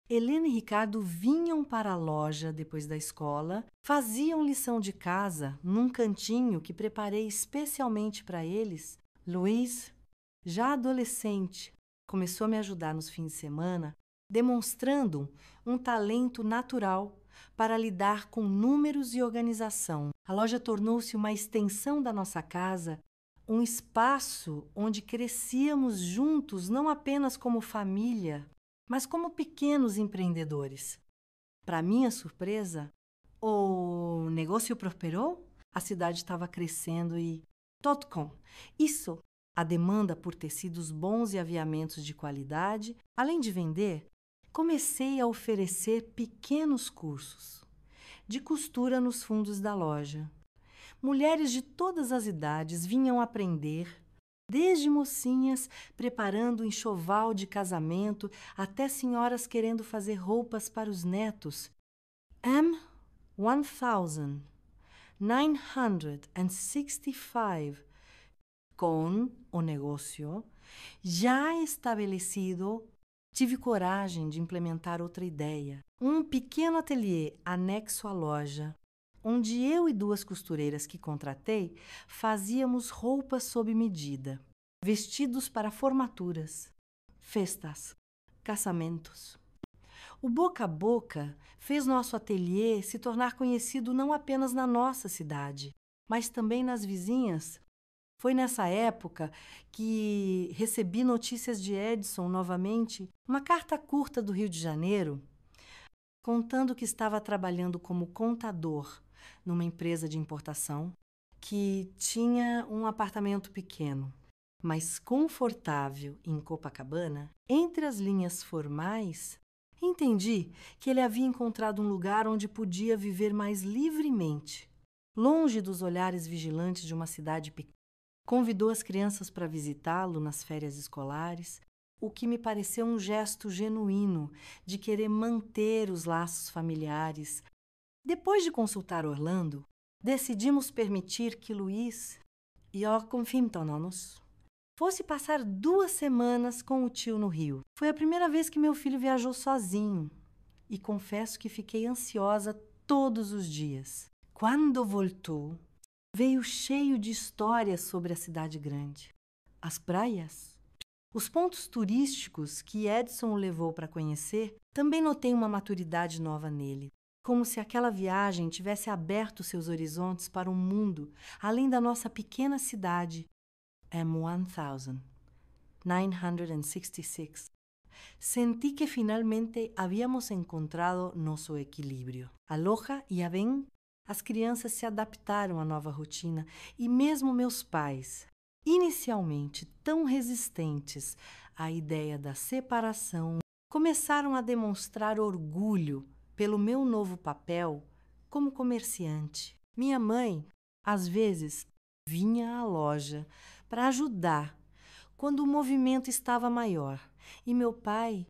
A: Helena e Ricardo vinham para a loja depois da escola, faziam lição de casa num cantinho que preparei especialmente para eles. Luiz, já adolescente, começou a me ajudar nos fins de semana, demonstrando um talento natural para lidar com números e organização. A loja tornou-se uma extensão da nossa casa, um espaço onde crescíamos juntos, não apenas como família, mas como pequenos empreendedores. Para minha surpresa, o negócio prosperou, a cidade estava crescendo e .com. Isso, a demanda por tecidos bons e aviamentos de qualidade, além de vender, comecei a oferecer pequenos cursos de costura nos fundos da loja. Mulheres de todas as idades vinham aprender, desde mocinhas preparando enxoval de casamento até senhoras querendo fazer roupas para os netos. M1965, com o negócio já estabelecido, tive coragem de implementar outra ideia. Um pequeno ateliê anexo à loja, onde eu e 2 costureiras que contratei fazíamos roupas sob medida, vestidos para formaturas, festas, casamentos. O boca a boca fez nosso ateliê se tornar conhecido não apenas na nossa cidade, mas também nas vizinhas. Foi nessa época que recebi notícias de Edson novamente, uma carta curta do Rio de Janeiro, contando que estava trabalhando como contador numa empresa de importação, que tinha um apartamento pequeno, mas confortável em Copacabana. Entre as linhas formais, entendi que ele havia encontrado um lugar onde podia viver mais livremente, longe dos olhares vigilantes de uma cidade pequena. Convidou as crianças para visitá-lo nas férias escolares, o que me pareceu um gesto genuíno de querer manter os laços familiares. Depois de consultar Orlando, decidimos permitir que Luiz fosse passar 2 semanas com o tio no Rio. Foi a primeira vez que meu filho viajou sozinho e confesso que fiquei ansiosa todos os dias. Quando voltou, veio cheio de histórias sobre a cidade grande, as praias, os pontos turísticos que Edson o levou para conhecer. Também notei uma maturidade nova nele, como se aquela viagem tivesse aberto seus horizontes para um mundo além da nossa pequena cidade. M1966. Sentí que finalmente habíamos encontrado nosso equilíbrio. Aloha e Aben, as crianças se adaptaram à nova rotina e mesmo meus pais, inicialmente tão resistentes à ideia da separação, começaram a demonstrar orgulho pelo meu novo papel como comerciante. Minha mãe, às vezes, vinha à loja para ajudar quando o movimento estava maior. E meu pai,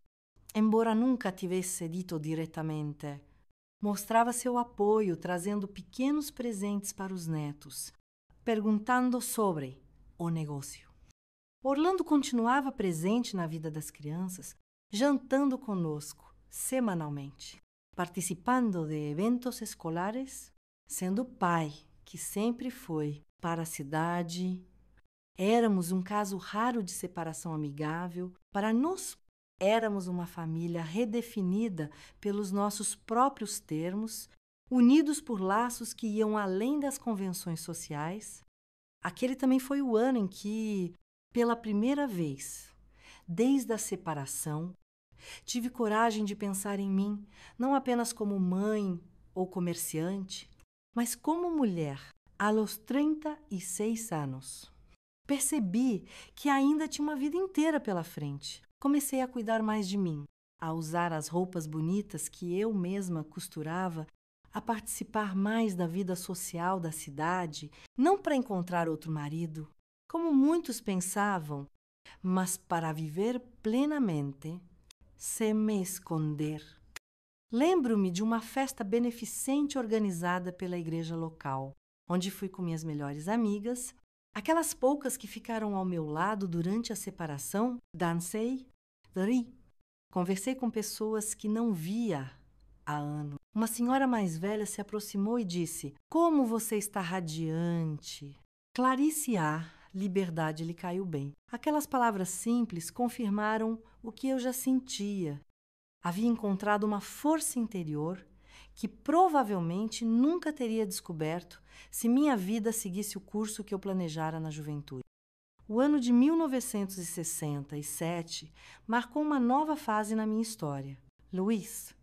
A: embora nunca tivesse dito diretamente, mostrava seu apoio trazendo pequenos presentes para os netos, perguntando sobre o negócio. Orlando continuava presente na vida das crianças, jantando conosco semanalmente, participando de eventos escolares, sendo o pai que sempre foi para a cidade. Éramos um caso raro de separação amigável. Para nós, éramos uma família redefinida pelos nossos próprios termos, unidos por laços que iam além das convenções sociais. Aquele também foi o ano em que, pela primeira vez, desde a separação, tive coragem de pensar em mim, não apenas como mãe ou comerciante, mas como mulher, aos 36 anos. Percebi que ainda tinha uma vida inteira pela frente. Comecei a cuidar mais de mim, a usar as roupas bonitas que eu mesma costurava, a participar mais da vida social da cidade, não para encontrar outro marido, como muitos pensavam, mas para viver plenamente, sem me esconder. Lembro-me de uma festa beneficente organizada pela igreja local, onde fui com minhas melhores amigas. Aquelas poucas que ficaram ao meu lado durante a separação, dancei, ri. Conversei com pessoas que não via há anos. Uma senhora mais velha se aproximou e disse: "Como você está radiante!" Clarice A. Liberdade lhe caiu bem. Aquelas palavras simples confirmaram o que eu já sentia. Havia encontrado uma força interior que provavelmente nunca teria descoberto se minha vida seguisse o curso que eu planejara na juventude. O ano de 1967 marcou uma nova fase na minha história. Luiz,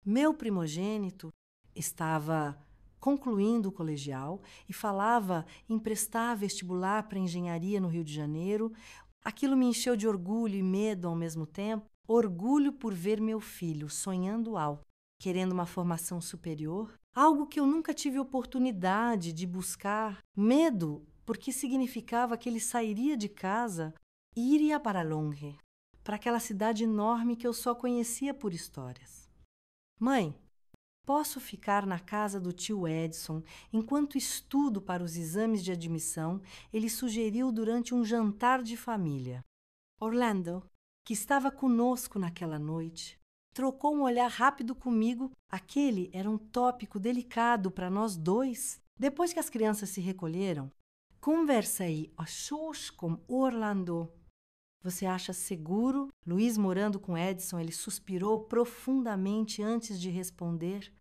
A: meu primogênito, estava concluindo o colegial e falava em prestar vestibular para engenharia no Rio de Janeiro. Aquilo me encheu de orgulho e medo ao mesmo tempo. Orgulho por ver meu filho sonhando alto, querendo uma formação superior, algo que eu nunca tive oportunidade de buscar. Medo, porque significava que ele sairia de casa e iria para longe, para aquela cidade enorme que eu só conhecia por histórias. Mãe, posso ficar na casa do tio Edson enquanto estudo para os exames de admissão? Ele sugeriu durante um jantar de família. Orlando, que estava conosco naquela noite, trocou um olhar rápido comigo. Aquele era um tópico delicado para nós dois. Depois que as crianças se recolheram, conversei a sós com Orlando. Você acha seguro? Luiz, morando com Edson, ele suspirou profundamente antes de responder.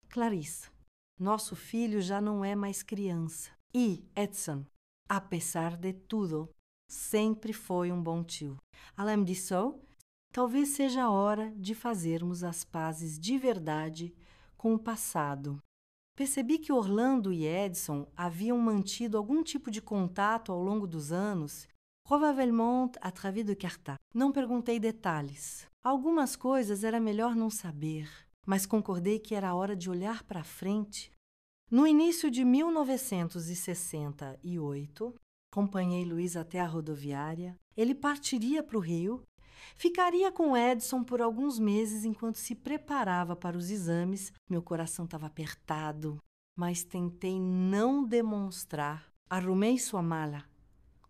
A: Clarissa, nosso filho já não é mais criança. E Edson, apesar de tudo, sempre foi um bom tio. Além disso, talvez seja a hora de fazermos as pazes de verdade com o passado. Percebi que Orlando e Edson haviam mantido algum tipo de contato ao longo dos anos, provavelmente através de cartas. Não perguntei detalhes. Algumas coisas era melhor não saber, mas concordei que era hora de olhar para frente. No início de 1968, acompanhei Luiz até a rodoviária. Ele partiria para o Rio. Ficaria com Edson por alguns meses enquanto se preparava para os exames. Meu coração estava apertado, mas tentei não demonstrar. Arrumei sua mala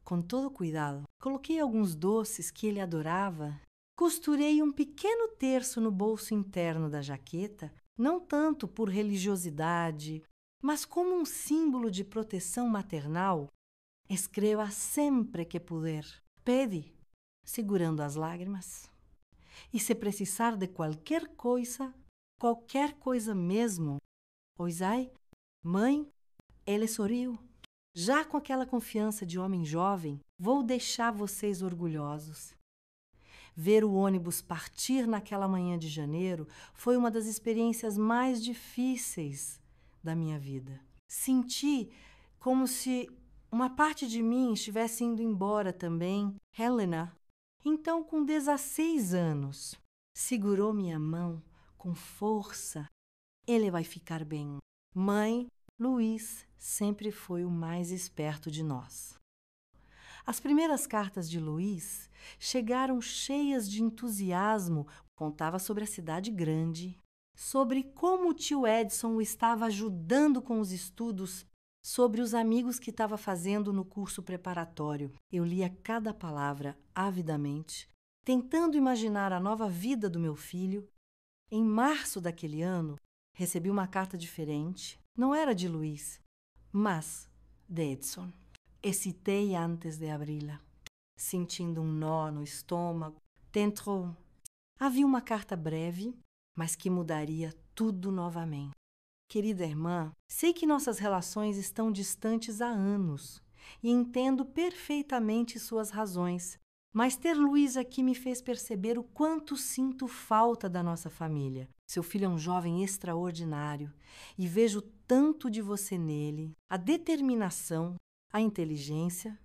A: com todo cuidado. Coloquei alguns doces que ele adorava. Costurei um pequeno terço no bolso interno da jaqueta, não tanto por religiosidade, mas como um símbolo de proteção maternal. Escreva sempre que puder. Pede, segurando as lágrimas. E se precisar de qualquer coisa mesmo, Oisai, mãe, ele sorriu. Já com aquela confiança de homem jovem, vou deixar vocês orgulhosos. Ver o ônibus partir naquela manhã de janeiro foi uma das experiências mais difíceis da minha vida. Senti como se uma parte de mim estivesse indo embora também. Helena, então com 16 anos, segurou minha mão com força. Ele vai ficar bem. Mãe, Luiz sempre foi o mais esperto de nós. As primeiras cartas de Luiz chegaram cheias de entusiasmo. Contava sobre a cidade grande, sobre como o tio Edson o estava ajudando com os estudos, sobre os amigos que estava fazendo no curso preparatório. Eu lia cada palavra avidamente, tentando imaginar a nova vida do meu filho. Em março daquele ano, recebi uma carta diferente. Não era de Luiz, mas de Edson. Hesitei antes de abri-la, sentindo um nó no estômago. Dentro havia uma carta breve, mas que mudaria tudo novamente. Querida irmã, sei que nossas relações estão distantes há anos e entendo perfeitamente suas razões, mas ter Luiz aqui me fez perceber o quanto sinto falta da nossa família. Seu filho é um jovem extraordinário e vejo tanto de você nele, a determinação, a inteligência,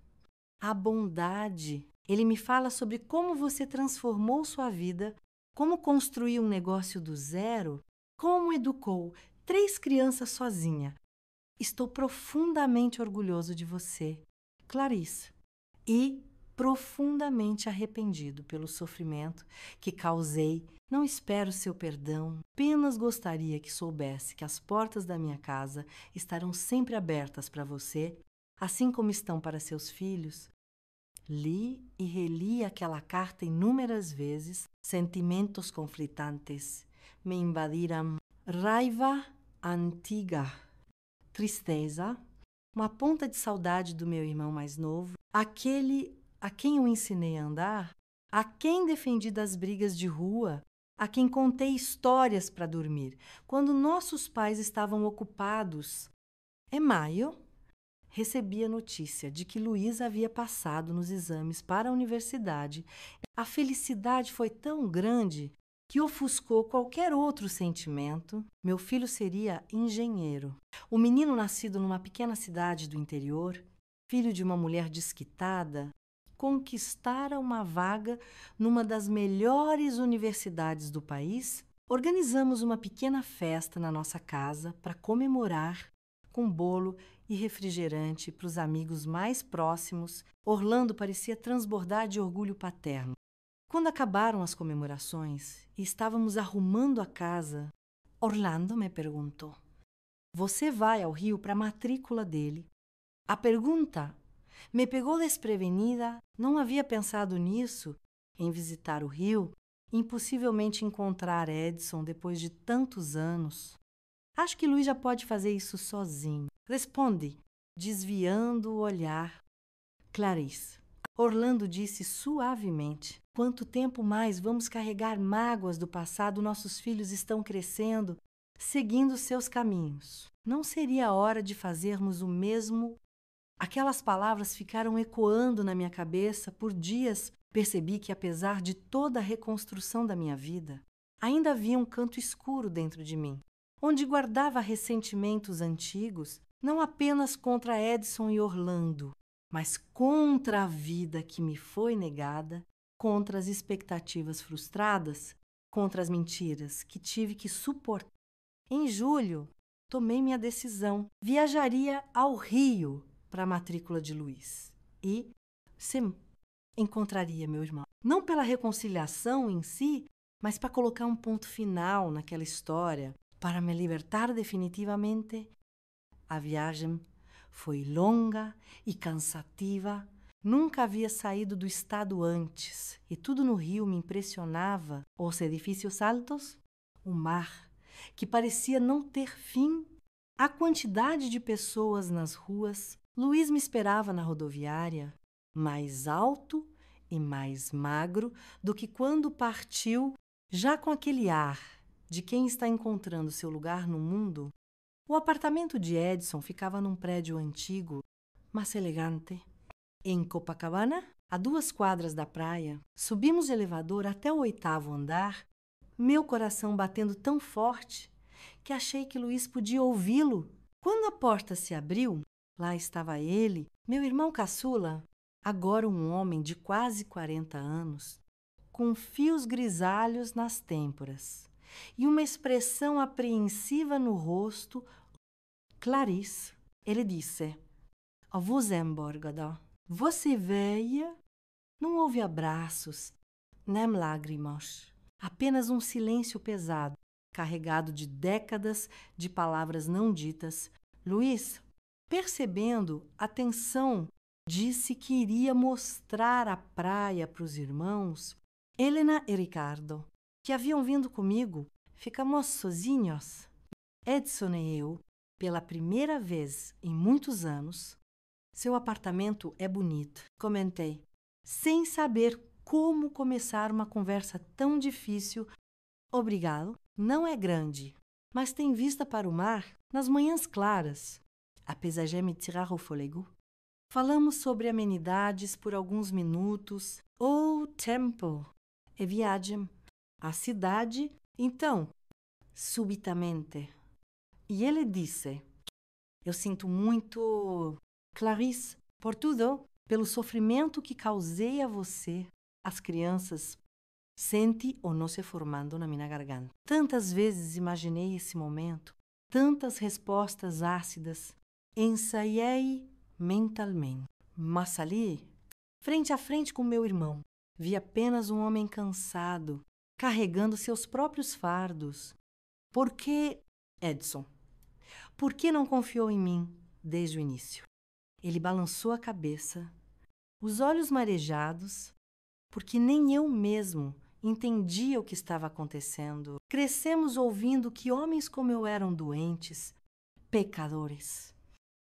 A: a bondade. Ele me fala sobre como você transformou sua vida, como construiu um negócio do zero, como educou 3 crianças sozinha. Estou profundamente orgulhoso de você, Clarissa, e profundamente arrependido pelo sofrimento que causei. Não espero seu perdão, apenas gostaria que soubesse que as portas da minha casa estarão sempre abertas para você, assim como estão para seus filhos. Li e reli aquela carta inúmeras vezes. Sentimentos conflitantes me invadiram. Raiva antiga, tristeza, uma ponta de saudade do meu irmão mais novo, aquele a quem eu ensinei a andar, a quem defendi das brigas de rua, a quem contei histórias para dormir, quando nossos pais estavam ocupados. É maio. recebi a notícia de que Luiz havia passado nos exames para a universidade. A felicidade foi tão grande que ofuscou qualquer outro sentimento. Meu filho seria engenheiro. O menino nascido numa pequena cidade do interior, filho de uma mulher desquitada, conquistara uma vaga numa das melhores universidades do país. Organizamos uma pequena festa na nossa casa para comemorar, com bolo e refrigerante para os amigos mais próximos. Orlando parecia transbordar de orgulho paterno. Quando acabaram as comemorações e estávamos arrumando a casa, Orlando me perguntou: "Você vai ao Rio para a matrícula dele?" A pergunta me pegou desprevenida. Não havia pensado nisso, em visitar o Rio, impossivelmente encontrar Edson depois de tantos anos. Acho que Luiz já pode fazer isso sozinho. Responde, desviando o olhar. Clarice. Orlando disse suavemente: "Quanto tempo mais vamos carregar mágoas do passado? Nossos filhos estão crescendo, seguindo seus caminhos. Não seria a hora de fazermos o mesmo?" Aquelas palavras ficaram ecoando na minha cabeça por dias. Percebi que, apesar de toda a reconstrução da minha vida, ainda havia um canto escuro dentro de mim, onde guardava ressentimentos antigos, não apenas contra Edson e Orlando, mas contra a vida que me foi negada, contra as expectativas frustradas, contra as mentiras que tive que suportar. Em julho, tomei minha decisão. Viajaria ao Rio para a matrícula de Luiz e encontraria meu irmão. Não pela reconciliação em si, mas para colocar um ponto final naquela história, para me libertar definitivamente. A viagem foi longa e cansativa. Nunca havia saído do estado antes e tudo no Rio me impressionava. Os edifícios altos, o mar, que parecia não ter fim, a quantidade de pessoas nas ruas. Luiz me esperava na rodoviária, mais alto e mais magro do que quando partiu, já com aquele ar de quem está encontrando seu lugar no mundo. O apartamento de Edson ficava num prédio antigo, mas elegante, em Copacabana, a 2 quadras da praia. Subimos de elevador até o 8º andar, meu coração batendo tão forte que achei que Luiz podia ouvi-lo. Quando a porta se abriu, lá estava ele, meu irmão caçula, agora um homem de quase 40 anos, com fios grisalhos nas têmporas e uma expressão apreensiva no rosto. Clarice, ele disse: "Vous emborgado." Você veia. Não houve abraços, nem lágrimas, apenas um silêncio pesado, carregado de décadas de palavras não ditas. Luiz, percebendo a tensão, disse que iria mostrar a praia para os irmãos. Helena e Ricardo, que haviam vindo comigo, ficamos sozinhos. Edson e eu, pela primeira vez em muitos anos. Seu apartamento é bonito, comentei, sem saber como começar uma conversa tão difícil. Obrigado, não é grande, mas tem vista para o mar nas manhãs claras. A paisagem me tirar o fôlego. Falamos sobre amenidades por alguns minutos. O tempo e viagem. A cidade, então, subitamente. E ele disse: "Eu sinto muito, Clarice, por tudo, pelo sofrimento que causei a você." As crianças sente o nó se formando na minha garganta. Tantas vezes imaginei esse momento, tantas respostas ácidas. Ensaiei mentalmente, mas ali, frente a frente com meu irmão, vi apenas um homem cansado, carregando seus próprios fardos. Por que, Edson? Por que não confiou em mim desde o início? Ele balançou a cabeça, os olhos marejados, porque nem eu mesmo entendia o que estava acontecendo. Crescemos ouvindo que homens como eu eram doentes, pecadores,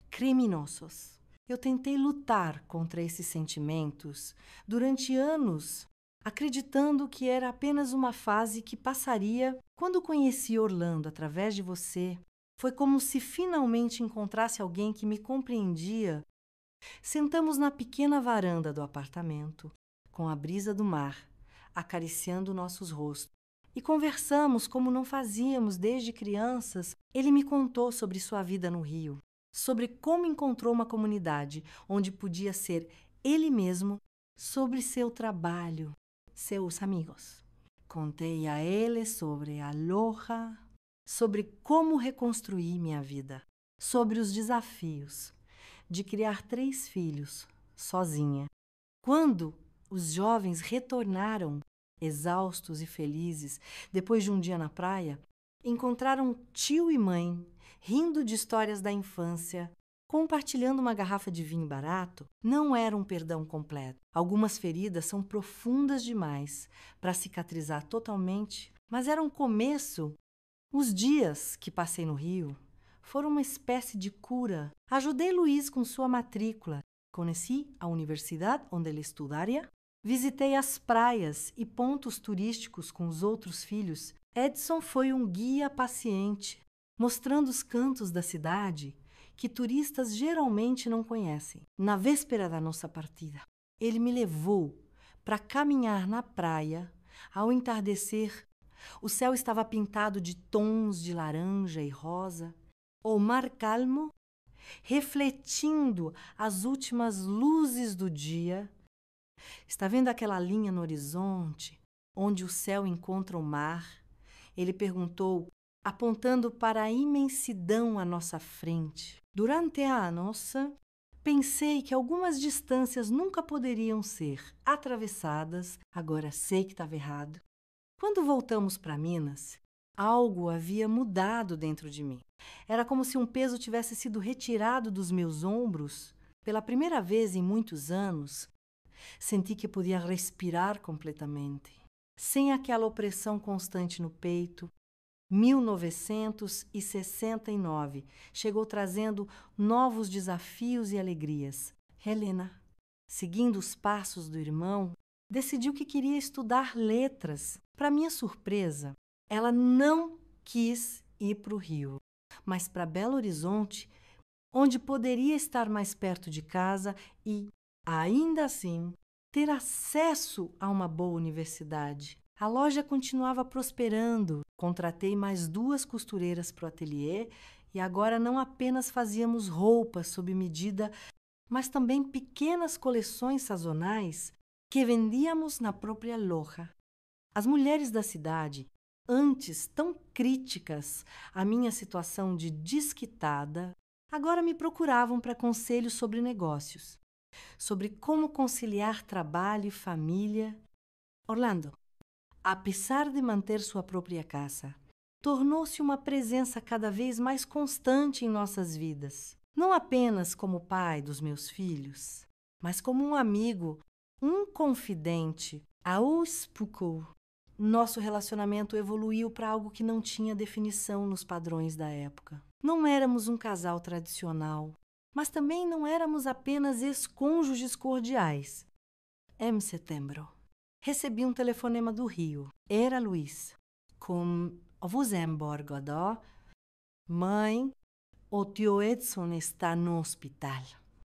A: criminosos. Eu tentei lutar contra esses sentimentos durante anos, acreditando que era apenas uma fase que passaria. Quando conheci Orlando através de você, Foi como se finalmente encontrasse alguém que me compreendia. Sentamos na pequena varanda do apartamento, com a brisa do mar, acariciando nossos rostos. E conversamos como não fazíamos desde crianças. Ele me contou sobre sua vida no Rio, sobre como encontrou uma comunidade onde podia ser ele mesmo, sobre seu trabalho, seus amigos. Contei a ele sobre a Loja, sobre como reconstruir minha vida, sobre os desafios de criar 3 filhos, sozinha. Quando os jovens retornaram, exaustos e felizes, depois de um dia na praia, encontraram tio e mãe, rindo de histórias da infância, compartilhando uma garrafa de vinho barato. Não era um perdão completo. Algumas feridas são profundas demais para cicatrizar totalmente, mas era um começo. Os dias que passei no Rio foram uma espécie de cura. Ajudei Luiz com sua matrícula. Conheci a universidade onde ele estudaria. Visitei as praias e pontos turísticos com os outros filhos. Edson foi um guia paciente, mostrando os cantos da cidade que turistas geralmente não conhecem. Na véspera da nossa partida, ele me levou para caminhar na praia. Ao entardecer, o céu estava pintado de tons de laranja e rosa. O mar calmo, refletindo as últimas luzes do dia. Está vendo aquela linha no horizonte, onde o céu encontra o mar? Ele perguntou, apontando para a imensidão à nossa frente. Durante a nossa, pensei que algumas distâncias nunca poderiam ser atravessadas. Agora sei que estava errado. Quando voltamos para Minas, algo havia mudado dentro de mim. Era como se um peso tivesse sido retirado dos meus ombros. Pela primeira vez em muitos anos, senti que podia respirar completamente, sem aquela opressão constante no peito. 1969 chegou trazendo novos desafios e alegrias. Helena, seguindo os passos do irmão, decidiu que queria estudar letras. Para minha surpresa, ela não quis ir para o Rio, mas para Belo Horizonte, onde poderia estar mais perto de casa e, ainda assim, ter acesso a uma boa universidade. A loja continuava prosperando. Contratei mais 2 costureiras para o ateliê e agora não apenas fazíamos roupas sob medida, mas também pequenas coleções sazonais que vendíamos na própria loja. As mulheres da cidade, antes tão críticas à minha situação de desquitada, agora me procuravam para conselhos sobre negócios, sobre como conciliar trabalho e família. Orlando, apesar de manter sua própria casa, tornou-se uma presença cada vez mais constante em nossas vidas. Não apenas como pai dos meus filhos, mas como um amigo, um confidente. Aos poucos, nosso relacionamento evoluiu para algo que não tinha definição nos padrões da época. Não éramos um casal tradicional, mas também não éramos apenas ex-cônjuges cordiais. Em setembro, recebi um telefonema do Rio. Era Luiz. Com Vusemborg, Godó. Mãe, o tio Edson está no hospital.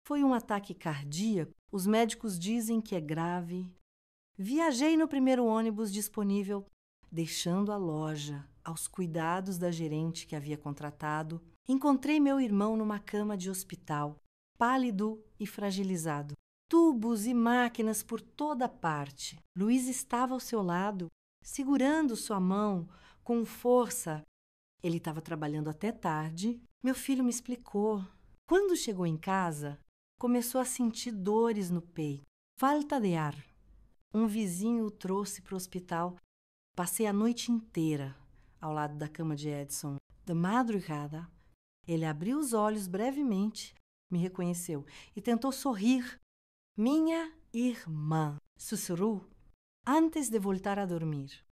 A: Foi um ataque cardíaco. Os médicos dizem que é grave. Viajei no primeiro ônibus disponível, deixando a loja aos cuidados da gerente que havia contratado. Encontrei meu irmão numa cama de hospital, pálido e fragilizado. Tubos e máquinas por toda parte. Luiz estava ao seu lado, segurando sua mão com força. Ele estava trabalhando até tarde. Meu filho me explicou. Quando chegou em casa, começou a sentir dores no peito, falta de ar. Um vizinho o trouxe para o hospital. Passei a noite inteira ao lado da cama de Edson. De madrugada, ele abriu os olhos brevemente, me reconheceu e tentou sorrir. Minha irmã, sussurrou antes de voltar a dormir.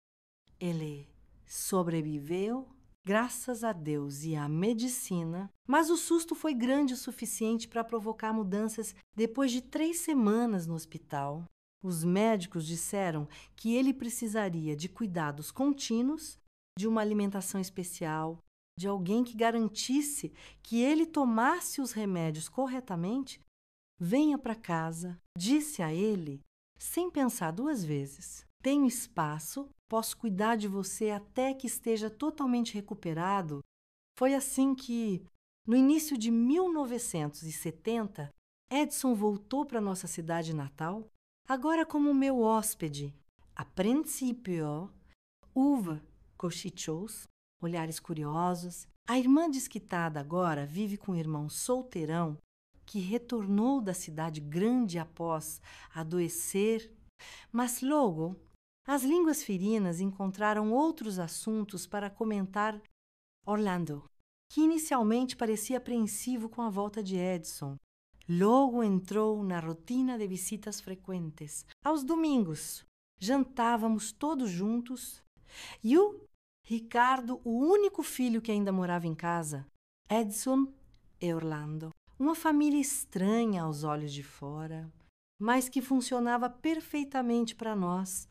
A: Ele sobreviveu, graças a Deus e à medicina, mas o susto foi grande o suficiente para provocar mudanças depois de 3 semanas no hospital. Os médicos disseram que ele precisaria de cuidados contínuos, de uma alimentação especial, de alguém que garantisse que ele tomasse os remédios corretamente, venha para casa, disse a ele, sem pensar duas vezes: tenho espaço, posso cuidar de você até que esteja totalmente recuperado. Foi assim que, no início de 1970, Edson voltou para nossa cidade natal, agora como meu hóspede. A princípio, uva, cochichos, olhares curiosos. A irmã desquitada agora vive com o irmão solteirão que retornou da cidade grande após adoecer. Mas logo, as línguas ferinas encontraram outros assuntos para comentar Orlando, que inicialmente parecia apreensivo com a volta de Edson. Logo entrou na rotina de visitas frequentes. Aos domingos, jantávamos todos juntos e o Ricardo, o único filho que ainda morava em casa, Edson e Orlando. Uma família estranha aos olhos de fora, mas que funcionava perfeitamente para nós.